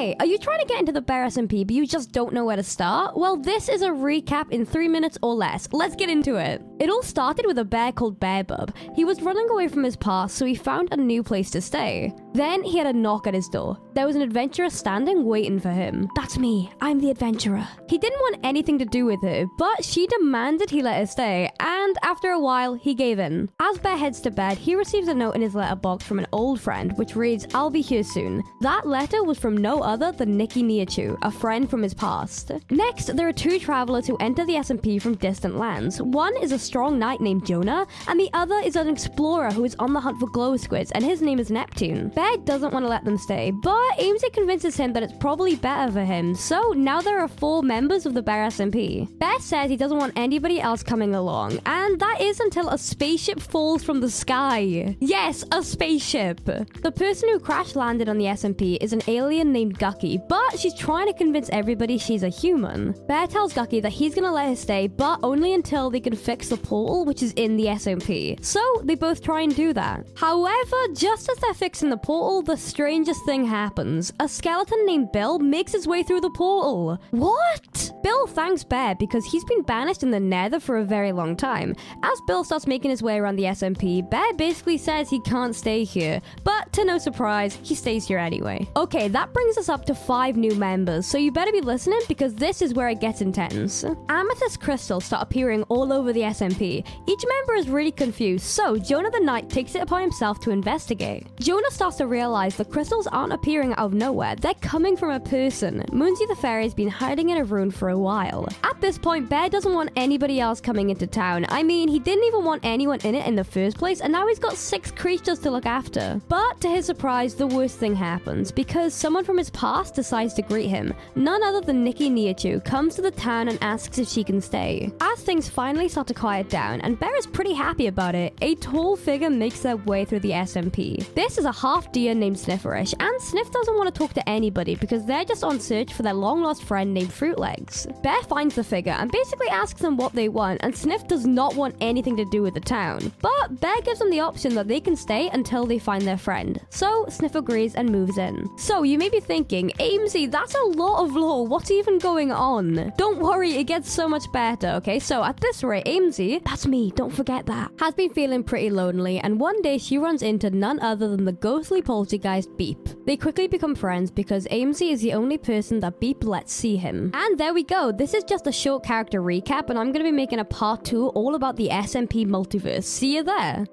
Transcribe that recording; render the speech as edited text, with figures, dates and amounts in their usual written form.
Hey, are you trying to get into the Bear SMP but you just don't know where to start? Well, this is a recap in 3 minutes or less. Let's get into it. It all started with a bear called Bearbub. He was running away from his past, so he found a new place to stay. Then he had a knock at his door. There was an adventurer standing waiting for him. That's me. I'm the adventurer. He didn't want anything to do with her, but she demanded he let her stay, and after a while, he gave in. As Bear heads to bed, he receives a note in his letterbox from an old friend, which reads, "I'll be here soon." That letter was from no other than Nikki Niachu, a friend from his past. Next, there are two travelers who enter the SMP from distant lands. One is a strong knight named Jonah, and the other is an explorer who is on the hunt for glow squids, and his name is Neptune. Bear doesn't want to let them stay, but Aimsy convinces him that it's probably better for him, so now there are 4 members of the Bear SMP. Bear says he doesn't want anybody else coming along, and that is until a spaceship falls from the sky. Yes, a spaceship! The person who crash landed on the SMP is an alien named Gucky, but she's trying to convince everybody she's a human. Bear tells Gucky that he's gonna let her stay, but only until they can fix the portal, which is in the SMP. So they both try and do that. However, just as they're fixing the portal, the strangest thing happens. A skeleton named Bill makes his way through the portal. What? Bill thanks Bear because he's been banished in the Nether for a very long time. As Bill starts making his way around the SMP, Bear basically says he can't stay here, but to no surprise, he stays here anyway. Okay, that brings us up to 5 new members, so you better be listening because this is where it gets intense. Amethyst crystals start appearing all over the SMP. Each member is really confused, so Jonah the Knight takes it upon himself to investigate. Jonah starts to realize the crystals aren't appearing out of nowhere, they're coming from a person. Moonsy the Fairy has been hiding in a rune for a while. At this point, Bear doesn't want anybody else coming into town. I mean, he didn't even want anyone in it in the first place, and now he's got 6 creatures to look after. But to his surprise, the worst thing happens, because someone from his past decides to greet him. None other than Nikki Niachu comes to the town and asks if she can stay. As things finally start to quiet down, and Bear is pretty happy about it, a tall figure makes their way through the SMP. This is a half deer named Snifferish, and Sniff doesn't want to talk to anybody because they're just on search for their long-lost friend named Fruitlegs. Bear finds the figure and basically asks them what they want, and Sniff does not want anything to do with the town. But Bear gives them the option that they can stay until they find their friend. So Sniff agrees and moves in. So you may be thinking, Aimsy, that's a lot of lore, what's even going on? Don't worry, it gets so much better, okay? So at this rate, Aimsy, that's me, don't forget that, has been feeling pretty lonely, and one day she runs into none other than the ghostly poltergeist Beep. They quickly become friends because Aimsy is the only person that Beep lets see him. And there we go, this is just a short character recap, and I'm going to be making a part 2 all about the SMP multiverse. See you there!